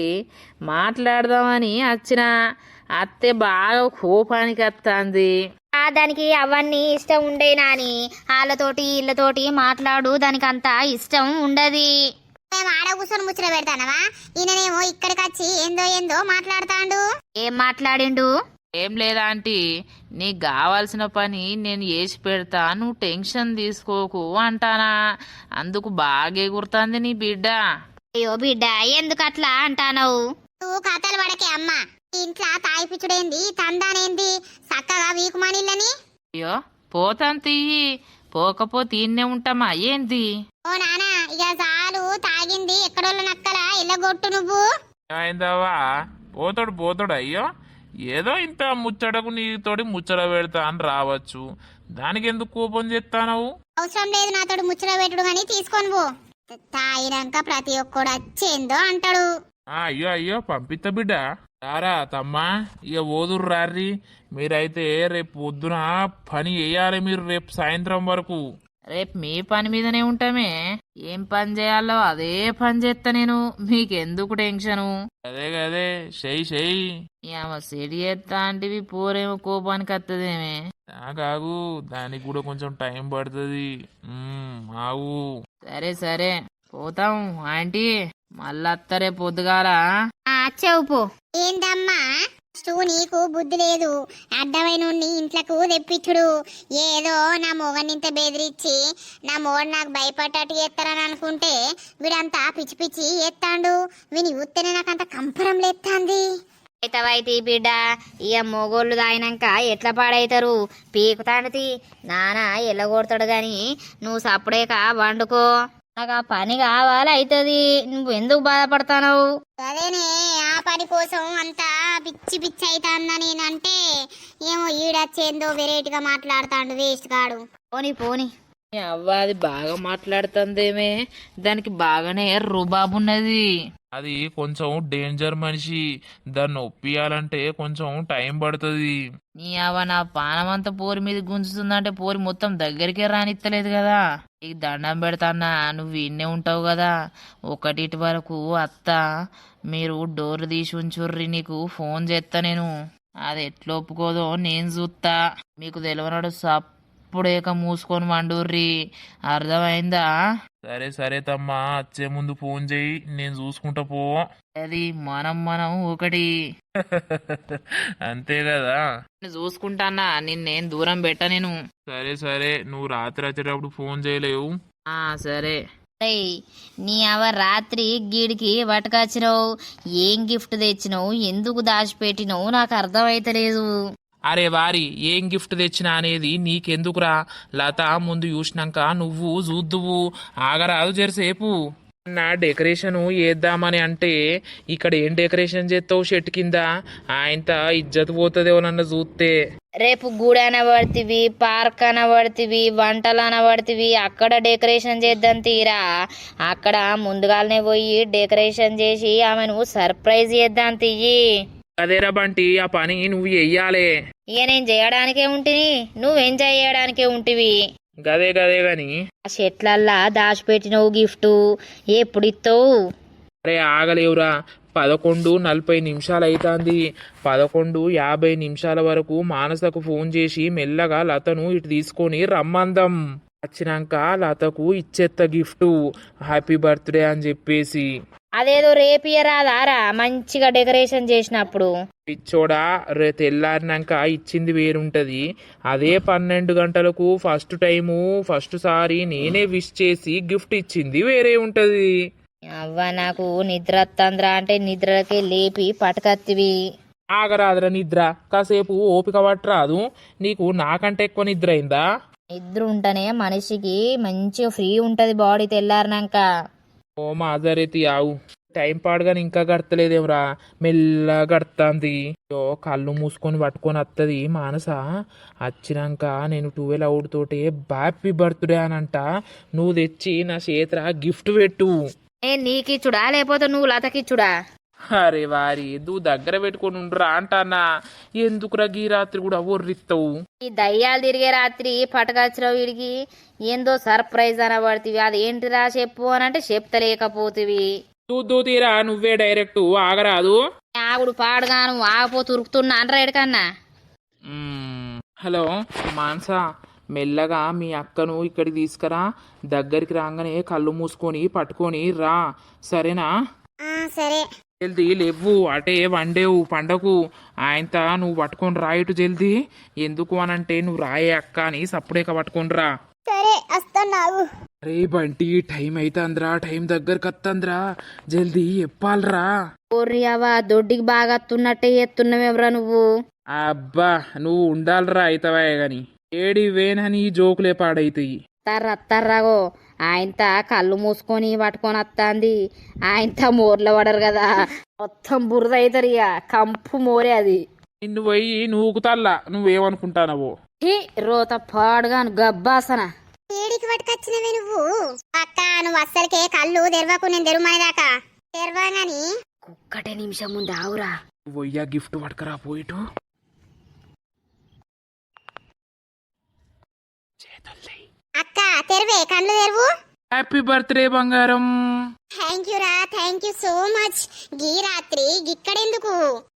మాట్లాడదామని వచ్చిన. అత్తే బాగా కోపానికి వస్తుంది. దానికి అవన్నీ ఇష్టం ఉండేనా అని వాళ్ళతోటి వీళ్ళతోటి మాట్లాడు, దానికి అంతా ఇష్టం ఉండది. మేము ఆడ కూర్చొని ముచ్చట పెడతానవా? ఈయననేమో ఇక్కడికి వచ్చి ఏందో ఏందో మాట్లాడతాండు. ఏం మాట్లాడిండు? ఏం లేదా ఆంటీ, నీకు కావాల్సిన పని నేను చేసి పెడతా, నువ్వు టెన్షన్ తీసుకోకు అంటానా. అందుకు బాగా ఎగురుతుంది నీ బిడ్డ. అయ్యో బిడ్డ, ఎందుకు అట్లా అంటానవు? నువ్వు కథలు పడకే అమ్మా. ఇంట్లో తాయిపిచ్చుడేంది, తందానేంది? చక్కగా వీకుమానిళ్ళని. అయ్యో పోతాను తీయి, పోకపోతే ఇన్నే ఉంటామా ఏంది? ఓ నానా, ఇక చాలు తాగింది. ఎక్కడోళ్ళ నక్కల ఎల్లగొట్టు నువ్వు. ఏమైందవ్వా? పోతాడు అయ్యో. ఏదో ఇంత ముచ్చటకు నీతోటి ముచ్చట పెడతా అని రావచ్చు, దానికి ఎందుకు కోపం చేస్తానవు? అవసరం లేదు నాతోడు ముచ్చట పెట్టుడు గాని, తీసుకొని పో. తాగినాక ప్రతి ఒక్కడు వచ్చేందో అంటాడు. అయ్యో అయ్యో పంపిస్తా బిడ్డ. రారా తమ్మా, ఇక ఓదురు రారి. మీరైతే రేపు పొద్దున పని వేయాలి మీరు, రేపు సాయంత్రం వరకు. రేపు మీ పని మీదనే ఉంటామే. ఏం పని చేయాలో అదే పని చేస్తా నేను. మీకెందుకు టెన్షను? అదే గదే చెయ్యి సెడి చేస్తా అంటివి పోరేమో కోపానికి వస్తుందేమే. కాగు దానికి కూడా కొంచెం టైం పడుతుంది. ఆవు సరే సరే పోతాం ఆంటీ. మళ్ళా అత్తరే పొద్దుగాల. చెవు పో. ఏందమ్మా ఫస్ట్ నీకు బుద్ధి లేదు. అడ్డమైన ఇంట్లకు తెప్పించుడు. ఏదో నా మొగని ఇంత బెదిరించి నా మొగడు నాకు భయపడ్డట్టు చేస్తారని అనుకుంటే వీడంతా పిచ్చి పిచ్చి ఎత్తాండు. వీని ఊత్తేనే నాకంత కంపరం లేత్తాంది. అయితవైతే బిడ్డ ఇక మొగోళ్ళు తాగినాక ఎట్లా పాడైతారు? పీకుతాండితి నాన్న ఎల్లగొడతాడు గాని నువ్వు సప్పుడేక వండుకో. నాకు ఆ పని కావాలి అవుతుంది. నువ్వు ఎందుకు బాధపడతావు? అదేనే ఆ పని కోసం అంతా పిచ్చి పిచ్చి అవుతాన్నా నేనంటే ఏమో ఈడచ్చేందో వెరైటీగా మాట్లాడుతాడు వేస్ట్ కాడు. పోని పోని. అవ్వ అది బాగా మాట్లాడుతుందేమే. దానికి బాగానే రుబాబున్నది. అది కొంచెం డేంజర్ మనిషి. దాన్ని ఒప్పియాలంటే కొంచెం టైం పడుతుంది. నీ అవ్వ నా పానమంతా పోరి మీద గుంజుతుందంటే పోరి మొత్తం దగ్గరికే రానిత్తలేదు కదా. నీకు దండం పెడతాన్నా, నువ్వు ఇన్నే ఉంటావు కదా. ఒకటిటి వరకు అత్త మీరు డోర్ తీసి ఉంచుర్రి, నీకు ఫోన్ చేస్తా నేను. అది ఎట్లా ఒప్పుకోదో నేను చూస్తా. మీకు తెలియనాడు సప్పుడేక మూసుకొని వండుర్రి, అర్థమైందా? సరే సరే తమ్మా, వచ్చే ముందు ఫోన్ చేయి, నేను చూసుకుంటా పో. అది మనం ఒకటి. అంతే కదా. చూసుకుంటానా, నిన్నేం దూరం పెట్ట నేను. సరే సరే, నువ్వు రాత్రి వచ్చేటప్పుడు ఫోన్ చేయలేవు. సరే. నీ అవ రాత్రి గీడికి పట్టుకొచ్చినావు. ఏం గిఫ్ట్ తెచ్చినావు? ఎందుకు దాచిపెట్టినావు? నాకు అర్థమైతలేదు. అరే వారి, ఏం గిఫ్ట్ తెచ్చినా అనేది నీకెందుకురా? లత ముందు చూసినాక నువ్వు చూద్దువు. ఆగరాదు జరసేపు. నా డెకరేషన్ చేద్దామని అంటే ఇక్కడ ఏం డెకరేషన్ చేస్తావు? షెట్ కింద ఆయనత ఇజ్జత్ పోతుందేమో నన్ను చూస్తే. రేపు గుడి అనబడుతుంది, పార్క్ అనబడుతుంది, వంటలు అనబడుతుంది. అక్కడ డెకరేషన్ చేద్దాం తీరా. అక్కడ ముందుగానే పోయి డెకరేషన్ చేసి ఆమెను సర్ప్రైజ్ చేద్దాం తీయి. అదేరా బంటి, ఆ పని నువ్వు చెయ్యాలే. ఇక నేను చేయడానికే ఉంటిని, నువ్వు ఎంజాయ్ చేయడానికే ఉంటివి. గదే గాని ఆ చెట్లల్లా దాచిపెట్టినవు గిఫ్ట్ ఎప్పుడు ఇస్తావు? అరే ఆగలేవురా, 11:40 అవుతుంది. 11:50 వరకు మానసకు ఫోన్ చేసి మెల్లగా లతను ఇటు తీసుకొని రమ్మందం. వచ్చినాక లతకు ఇచ్చేత్త గిఫ్ట్, హ్యాపీ బర్త్డే అని చెప్పేసి. అదేదో రేపియరాదారా మంచిగా డెకరేషన్ చేసినప్పుడు? పిచ్చోడా, తెల్లారినాక ఇచ్చింది వేరుంటది. అదే 12 గంటలకు ఫస్ట్ సారి నేనే విష్ చేసి గిఫ్ట్ ఇచ్చింది వేరే ఉంటది. అవ్వ నాకు నిద్ర వస్తుందిరా అంటే నిద్రకే లేపి పట్టుకత్తివి. ఆగరాదురా నిద్ర, కాసేపు ఓపిక పట్టరాదు. నీకు నాకంటే ఎక్కువ నిద్ర అయిందా? నిద్ర ఉంటేనే మనిషికి మంచిగా ఫ్రీ ఉంటది బాడీ తెల్లారినాక. ఓ మాజరేతి ఆవు, టైం పాడుగాని ఇంకా గడతలేదేమ్రా, మెల్లగా గడుతుంది. కళ్ళు మూసుకొని పట్టుకొని వస్తుంది మానస. వచ్చినాక నేను 12 అవుట్ తోటే హ్యాపీ బర్త్డే అనంట. నువ్వు తెచ్చి నా చేతిరా గిఫ్ట్ పెట్టు. నేను నీకిచ్చుడా లేకపోతే నువ్వు లతకిచ్చుడా? అరే వారి, నువ్వు దగ్గర పెట్టుకొని ఉండరా అంటానా. ఎందుకురా గీ రాత్రి కూడా ఒర్రిస్తావు? ఈ దయ్యాలు తిరిగే రాత్రి పట్టుకొచ్చినావు వీడికి ఏందో సర్ప్రైజ్ అనబడుతుంది. అదేంటిరా చెప్పు అనంటే చెప్తలేకపోతివి. చూద్దు తీరా, నువ్వే డైరెక్ట్ ఆగరాదు. ఆగుడు పాడుగాను ఆగపోతూ ఉరుకుతున్నా అంటారు కన్నా. హలో మానస, మెల్లగా మీ అక్కను ఇక్కడికి తీసుకురా. దగ్గరికి రాగానే కళ్ళు మూసుకొని పట్టుకొని రా, సరేనా? సరే. జల్దీ లేవు, అటే వండేవు పండకు. ఆయనత నువ్వు పట్టుకొని రా ఇటు జల్దీ. ఎందుకు అనంటే నువ్వు రాయే అక్క అని సప్పుడేక పట్టుకొని రా. సరే వస్తున్నావు. అరే బంటి, టైం అవుతుందిరా, టైం దగ్గరకు వస్తుందిరా, జల్దీ ఎప్పాలరా. ఓర్రియావా, దొడ్డికి బాగా అత్తున్నట్టే ఎత్తున్నవేమరా నువ్వు. అబ్బా, నువ్వు ఉండాలిరా అయితవే గాని. ఏడి వేనని జోకులే పాడైతాయి. తర్రగో ఆయనత కళ్ళు మూసుకొని పట్టుకొని వస్తాంది. ఆయనత మోర్ల పడరు కదా, మొత్తం బురద అవుతారు. ఇక కంపు మోరే అది. నిన్ను పోయి నూకుతల్లా, నువ్వేమనుకుంటానవో. రోత పాడుగాను గబ్బాసన. ఏడికి పట్టుకొచ్చినవే నువ్వు? అక్క, నువ్వు అస్సలకే కళ్ళు తెరవకు, నేను తెరుమనేదాకా తెరవగాని. ఒక్కటే నిమిషం ముందు ఆవురా. పోయ్యా గిఫ్ట్ పట్టుకరా పోయిటు. అక్క తెరవ తెరవే కళ్ళు తెరువు. హ్యాపీ బర్త్డే బంగారం. థ్యాంక్ యూ రా, థ్యాంక్ యూ సో మచ్. గీ రాత్రి గిక్కడెందుకు?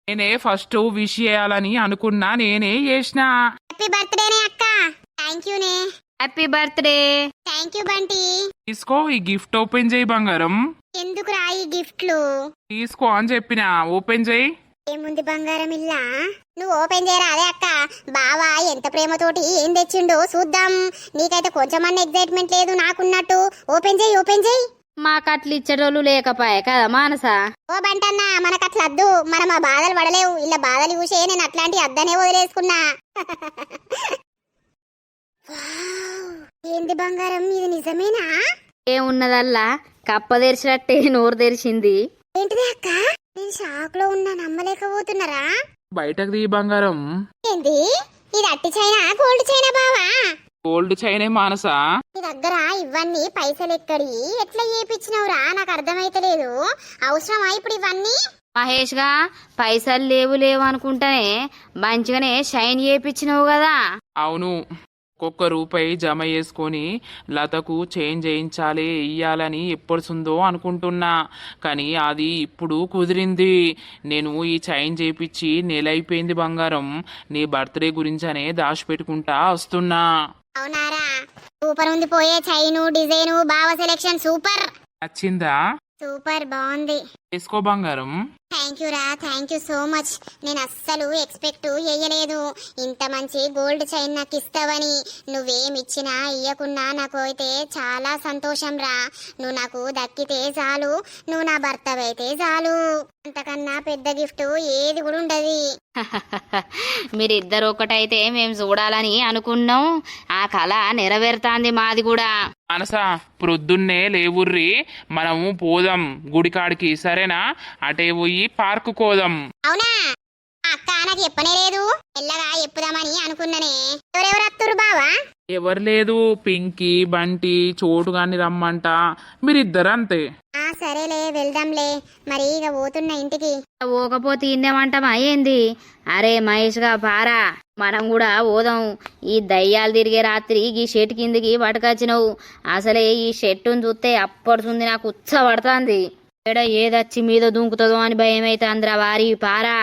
నేనే ఫస్ట్ విష్ చేయాలని అనుకున్నా, నేనే చేసిన. హ్యాపీ బర్త్డేనే అక్క. థ్యాంక్ యూనే. Happy birthday. Thank you Bunty. తీసుకో, ఈ గిఫ్ట్ ఓపెన్ చేయి బంగారం. ఎందుకు రా ఈ గిఫ్ట్లు? తీసుకో అని చెప్పిన, ఓపెన్ చేయి. ఏముంది బంగారం ఇల్లా? నువ్వు ఓపెన్ చేయరా? అదే అక్క, బావా ఎంత ప్రేమతోటి ఏం తెచ్చిండో చూద్దాం. నీకైతే కొంచెమన్నా ఎగ్జైట్మెంట్ లేదు నాకున్నట్టు. ఓపెన్ చేయి, ఓపెన్ చేయి. మాకట్లు ఇచ్చేటోళ్ళు లేకపాయే కదా మానస. ఓ బంటన్నా, మనకట్లా అద్దు. మనం ఆ బాధలు పడలేవు. ఇలా బాధలు చూసే నేను అట్లాంటి అద్దనే వదిలేసుకున్నా. వావ్, ఏంది బంగారం ఇది? నిజమేనా? ఏమున్నదల్లా కప్ప తెరిచినట్టే నోరు తెరిచింది. ఏంటిది అక్క? నేను షాక్ లో ఉన్నా, నమ్మలేకపోతున్నారా? బయటకు తీ బంగారం. ఏంది ఇది? అట్టి చైనా గోల్డ్ చైనా బావా? గోల్డ్ చైనే మానస. నీ దగ్గర ఇవన్నీ పైసలు ఎక్కడి? ఎట్లా చేపించినవురా? నాకు అర్థమైతలేదు. అవసరమా ఇప్పుడు ఇవన్నీ? మహేష్ గా పైసలు లేవు అనుకుంటానే మంచిగానే షైన్ చేయించినావు కదా. అవును, ఒక్కొక్క రూపాయి జమ చేసుకొని లతకు చేంజ్ చేయించాలి, ఇయ్యాలని ఎప్పటిసుందో అనుకుంటున్నా. కానీ అది ఇప్పుడు కుదిరింది. నేను ఈ చైన్ చేయించి నెల అయిపోయింది బంగారం. నీ బర్త్డే గురించనే దాచిపెట్టుకుంటా వస్తున్నా. అవునారా? సూపర్ ఉంది. పోయే చైను, డిజైను, బావ సెలెక్షన్ సూపర్. నచ్చిందా? సూపర్, బాగుంది. వేసుకో బంగారం. థ్యాంక్ యూ రా, థ్యాంక్ యూ సో మచ్. నేను అస్సలు ఎక్స్పెక్ట్ చేయలేదు ఇంత మంచి గోల్డ్ చైన్ నాకు ఇస్తావని. నువ్వేమిచ్చినా ఇయ్యకున్నా నాకు అయితే చాలా సంతోషం రా. నువ్వు నాకు దక్కితే చాలు, నువ్వు నా భర్తవైతే చాలు. అంతకన్నా పెద్ద గిఫ్ట్ ఏది కూడా ఉండదు. మీరిద్దరు ఒకటైతే మేము చూడాలని అనుకున్నాం. ఆ కళ నెరవేరుతాంది మాది కూడా. మానస, ప్రొద్దున్నే లేవుర్రి, మనము పోదాం గుడికాడికి, సరేనా? అటే పోయి పార్కు కోదాం. అవునా అక్క? నాకు చెప్పనే లేదు. మెల్లగా చెప్పుదామని అనుకున్నానే. ఎవరెవరు వస్తురు బావా? ఎవరు లేదు, పింకీ, బంటి, చోటు గాని రమ్మంట. మీరిద్దరు అంతే. సరేలే, వెళ్దాంలే. మరి ఇక పోతున్నా ఇంటికి. పోకపోతే ఇందేమంటామా ఏంది? అరే మహేష్ గా పారా, మనం కూడా పోదాం. ఈ దయ్యాలు తిరిగే రాత్రి ఈ షెట్ కిందికి పట్టుకొచ్చినావు. అసలే ఈ షెట్టును చూస్తే అప్పడుతుంది నాకు ఉత్స పడుతుంది. ఇక్కడ ఏదచ్చి మీద దుంకుతుందో అని భయం అయితే అందరా వారి పారా.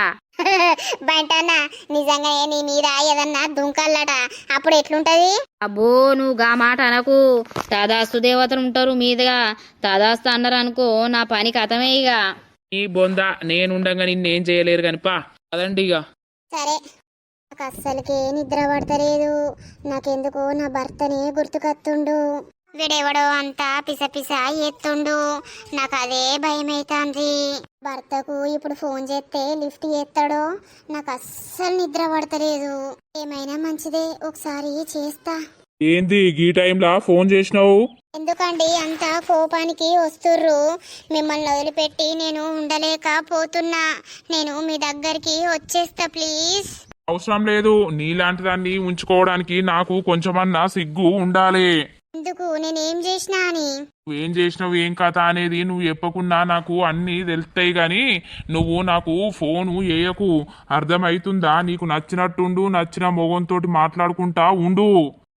బంటన్నా, నిజంగానే నీ మీద ఏదన్నా దుంకల్లట, అప్పుడు ఎట్లుంటది? అబ్బో నువ్వు గా మాట అనకు. తదాస్తు దేవతలు ఉంటారు మీదుగా. తదాస్తు అన్నారు అనుకో, నా పని కథమే ఇక. ఈ బొంద నేనుండగా నిన్నేం చేయలేరు కానిపా, అదండి ఇక. సరే, నాకు అస్సలకే నిద్ర పడతలేదు. నాకెందుకో నా భర్తనే గుర్తుకొత్తుండు. వీడెవడో అంతా పిస ఎత్తుండు. నాకు అదే భయం అవుతుంది. భర్తకు ఇప్పుడు ఫోన్ చేస్తే లిఫ్ట్ చేస్తాడో? నాకు అస్సలు నిద్ర పడతలేదు. ఏమైనా మంచిదే, ఒకసారి చేస్తా. ఏంది గీ టైంలా ఫోన్ చేసినావు? ఎందుకండి అంత కోపానికి వస్తుర్రు? మిమ్మల్ని వదిలిపెట్టి నేను ఉండలేకపోతున్నా. నేను మీ దగ్గరికి వచ్చేస్తా, ప్లీజ్. అవసరం లేదు. నీలాంటి దాన్ని ఉంచుకోవడానికి నాకు కొంచెమన్నా సిగ్గు ఉండాలి. ఎందుకు? నేనేం చేసినా అని? నువ్వేం చేసినావు, ఏం కథ అనేది నువ్వు చెప్పకున్నా నాకు అన్నీ తెలుస్తాయి. గాని నువ్వు నాకు ఫోను వేయకు, అర్థమవుతుందా? నీకు నచ్చినట్టుండు, నచ్చిన మొగంతోటి మాట్లాడుకుంటా ఉండు.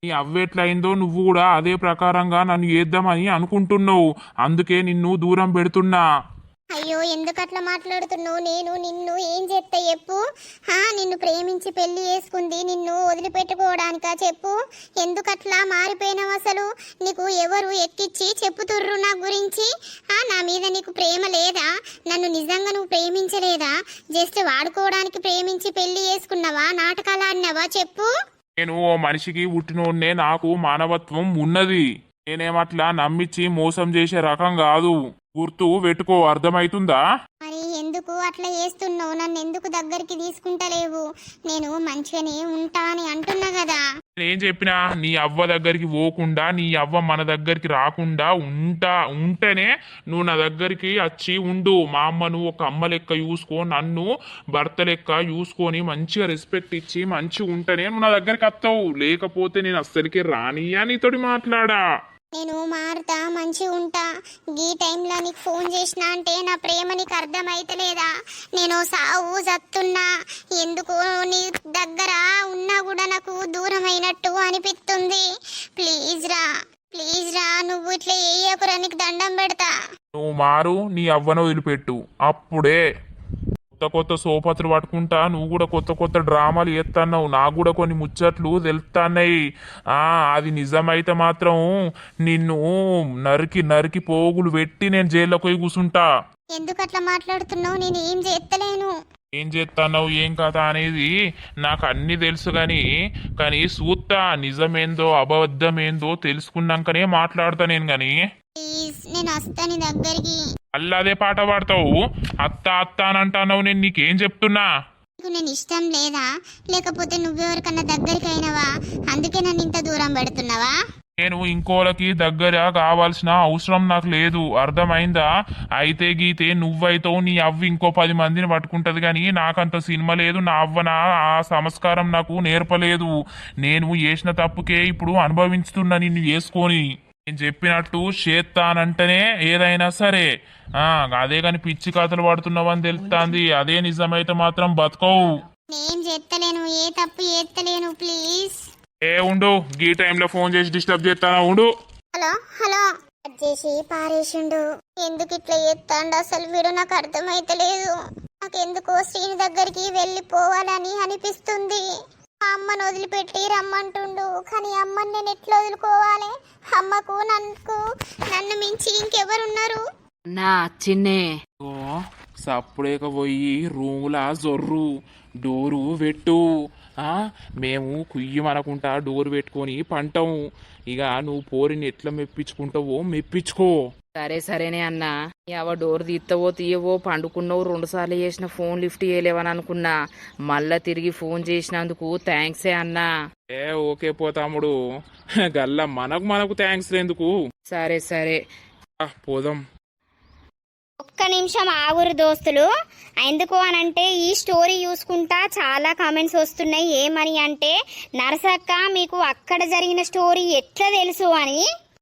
నీ అవ్వెట్లయిందో నువ్వు కూడా అదే ప్రకారంగా నన్ను చేద్దామని అనుకుంటున్నావు. అందుకే నిన్ను దూరం పెడుతున్నా. అయ్యో, ఎందుకట్లా మాట్లాడుతున్నావు? నేను నిన్ను ఏం చేస్తా చెప్పు? నిన్ను ప్రేమించి పెళ్లి చేసుకుంది నిన్ను వదిలిపెట్టుకోవడానికా చెప్పు? ఎందుకట్లా మారిపోయినావు అసలు? నీకు ఎవరు ఎక్కిచ్చి చెప్పుతుర్రు నా గురించి? నా మీద నీకు ప్రేమ లేదా? నన్ను నిజంగా నువ్వు ప్రేమించలేదా? జస్ట్ వాడుకోవడానికి ప్రేమించి పెళ్లి చేసుకున్నావా? నాటకాలు ఆడినావా చెప్పు? నేను ఓ మనిషికి పుట్టినోడ్నే, నాకు మానవత్వం ఉన్నది. నేనేమట్లా నమ్మిచ్చి మోసం చేసే రకం కాదు. గుర్తు పెట్టుకో, అర్థమైతుందా? మరి ఎందుకు అట్లా చేస్తున్నావు? నన్ను ఎందుకు దగ్గరికి తీసుకుంటలేవు? నేను మంచిగానే ఉంటా అని అంటున్నా కదా. నేనేం చెప్పినా నీ అవ్వ దగ్గరికి పోకుండా, నీ అవ్వ మన దగ్గరికి రాకుండా ఉంటేనే నువ్వు నా దగ్గరికి వచ్చి ఉండు. మా అమ్మను ఒక అమ్మ లెక్క చూసుకో, నన్ను భర్త లెక్క చూసుకొని మంచిగా రెస్పెక్ట్ ఇచ్చి మంచిగా ఉంటేనే నువ్వు నా దగ్గరికి వస్తావు. లేకపోతే నేను అస్సలకి రానియా నీతోటి మాట్లాడా. నేను మారుతా, మంచిగా ఉంటా. ఈ టైంలో నీకు ఫోన్ చేసినా అంటే నా ప్రేమ నీకు అర్థమైతలేదా? నేను సావు చస్తున్నా. ఎందుకు నీ దగ్గర ఉన్నా కూడా నాకు దూరం అయినట్టు అనిపిస్తుంది. ప్లీజ్ రా. ప్లీజ్ రా, నువ్వు ఇట్లా ఏయకురా, నీకు దండం పెడతా. నువ్వు మారు, నీ అవ్వను వదిలిపెట్టు. అప్పుడే కొత్త కొత్త సోపతులు పట్టుకుంటా నువ్వు కూడా కొత్త కొత్త డ్రామాలు చేస్తున్నావు. నాకు కూడా కొన్ని ముచ్చట్లు తెలుస్తున్నాయి. అది నిజమైతే మాత్రం నిన్ను నరికి నరికి పోగులు పెట్టి నేను జైల్లోకి పోయి కూర్చుంటా. ఎందుకు అట్లా మాట్లాడుతున్నావు? నేను ఏం చేస్తలేను. ఏం చేస్తున్నావు ఏం కథ అనేది నాకు అన్ని తెలుసు కానీ సూత్తా నిజమేందో అబద్ధమేందో తెలుసుకున్నాకనే మాట్లాడతా నేను గాని. ప్లీజ్, నేను వస్తా నీ దగ్గరికి. అల్లాదే పాట పాడతావు, అత్త అత్త అని అంటున్నావు. నేను నీకేం చెప్తున్నా? నీకు నేను ఇష్టం లేదా, లేకపోతే నువ్వెవరికన్నా దగ్గరికి అయినవా? అందుకే నన్ను ఇంత దూరం పెడుతున్నావా? నేను ఇంకోళ్ళకి దగ్గర కావాల్సిన అవసరం నాకు లేదు, అర్థమైందా? అయితే గీతే నువ్వైతే నీ అవ్వ ఇంకో 10 మందిని పట్టుకుంటది కానీ నాకంత సినిమా లేదు. నా అవ్వన ఆ సంస్కారం నాకు నేర్పలేదు. నేను చేసిన తప్పుకే ఇప్పుడు అనుభవిస్తున్నా నిన్ను చేసుకొని. నేను చెప్పినట్టు చేస్తానంటేనే ఏదైనా సరే. అదే కాని పిచ్చి కథలు పడుతున్నావని తెలుస్తుంది. అదే నిజమైతే మాత్రం బతకవు. నేను చేస్తలేను, ఏ తప్పు చేస్తలేను. ప్లీజ్. ఉండు, గీ టైంలో ఫోన్ చేసి డిస్టర్బ్ చేస్తానా? ఉండు. Hello hello. కట్ చేసి పారేసిండు. ఎందుకు ఇట్లా చేస్తాడు అసలు వీడు? నాకు అర్థమైతలేదు. నాకెందుకో శ్రీని దగ్గరికి వెళ్ళిపోవాలని అనిపిస్తుంది. మా అమ్మను వదిలిపెట్టి రమ్మంటుండు, కానీ అమ్మని నేను ఎట్లా వదులుకోవాలి? అమ్మకు నన్ను మించి ఇంకెవరున్నారు? నా చిన్నే సప్పుడేక పోయి రూములా జొర్రు, డోరు పెట్టు. మేము కుయ్యమనకుంటా డోరు పెట్టుకొని పంటాము. ఇక నువ్వు పోరిని ఎట్లా మెప్పించుకుంటావో మెప్పించుకో. సరేనే అన్నా. అవ డోర్ తీత్తవో తీయవో పండుకున్నావు. 2 సార్లు చేసిన ఫోన్ లిఫ్ట్ చేయలేవని అనుకున్నా. మళ్ళా తిరిగి ఫోన్ చేసినందుకు థ్యాంక్సే అన్నా. ఓకే పో తమ్ముడు, గల్లా మనకు థ్యాంక్స్ ఎందుకు. సరే పోదాం. ఒక్క నిమిషం ఆగురు దోస్తులు. ఎందుకు అనంటే ఈ స్టోరీ చూసుకుంటా చాలా కామెంట్స్ వస్తున్నాయి. ఏమని అంటే, నరసక్క మీకు అక్కడ జరిగిన స్టోరీ ఎట్లా తెలుసు అని.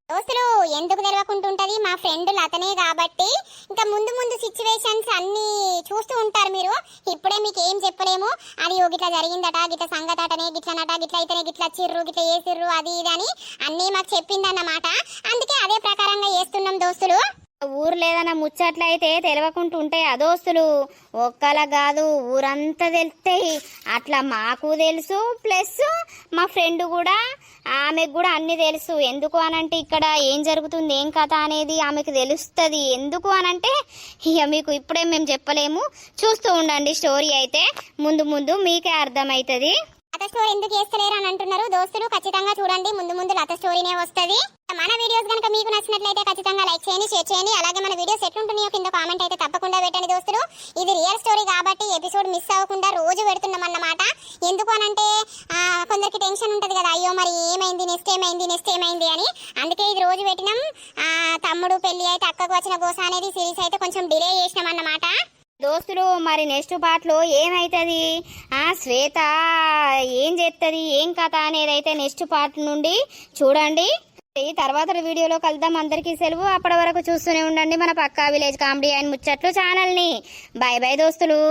దోస్తులు ఎందుకు తెలియకుంటుంటది? మా ఫ్రెండ్ లతనే కాబట్టి ఇంకా ముందు ముందు సిచ్యువేషన్స్ అన్ని చూస్తూ ఉంటారు మీరు. ఇప్పుడే మీకు ఏం చెప్పలేము. అది గిట్లా జరిగిందట, గిట్ల సంగతటనే, గిట్లనట, గిట్ల అయితేనే గిట్ల చిర్రు, గిట్ల వేసిర్రు, అది ఇది అని అన్నీ మాకు చెప్పిందన్నమాట. అందుకే అదే ప్రకారంగా చేస్తున్నాం దోస్తులు. ఊర్లో ఏదైనా ముచ్చట్లయితే తెలియకుండా ఉంటాయి ఆ దోస్తులు. ఒక్కలా కాదు, ఊరంతా తెలుస్తాయి. అట్లా మాకు తెలుసు, ప్లస్ మా ఫ్రెండ్ కూడా, ఆమెకు కూడా అన్ని తెలుసు. ఎందుకు అనంటే ఇక్కడ ఏం జరుగుతుంది ఏం కథ అనేది ఆమెకు తెలుస్తుంది. ఎందుకు అనంటే ఇక మీకు ఇప్పుడే మేము చెప్పలేము. చూస్తూ ఉండండి స్టోరీ. అయితే ముందు ముందు మీకే అర్థమవుతుంది. లత స్టోరీ ఎందుకు చేస్తలేరు అని అంటున్నారు దోస్తులు. ఖచ్చితంగా చూడండి, ముందు ముందు లత స్టోరీనే వస్తుంది. మన వీడియోస్ కనుక మీకు నచ్చినట్లయితే ఖచ్చితంగా లైక్ చేయండి, షేర్ చేయండి. అలాగే మన వీడియోస్ ఎట్లుంటున్నాయో కింద కామెంట్ అయితే తప్పకుండా పెట్టండి దోస్తులు. ఇది రియల్ స్టోరీ కాబట్టి ఎపిసోడ్ మిస్ అవ్వకుండా రోజు పెడుతున్నాం అన్నమాట. ఎందుకు అనంటే కొందరికి టెన్షన్ ఉంటుంది కదా, అయ్యో మరి ఏమైంది, నెక్స్ట్ ఏమైంది అని. అందుకే ఇది రోజు పెట్టినాం. తమ్ముడు పెళ్లి అయితే అక్కకు వచ్చిన గోస అనేది సిరీస్ అయితే కొంచెం డిలే చేసినాం అన్నమాట దోస్తులు. మరి నెక్స్ట్ పార్ట్ లో ఏమైతుంది, శ్వేత ఏం చేస్తుంది, ఏం కథ అనేది అయితే నెక్స్ట్ పార్ట్ నుండి చూడండి. తర్వాత వీడియోలో కలుద్దాం. అందరికీ సెలవు. అప్పటి వరకు చూస్తూనే ఉండండి మన పక్కా విలేజ్ కామెడీ అండ్ ముచ్చట్లు ఛానల్ని. బై బై దోస్తులు.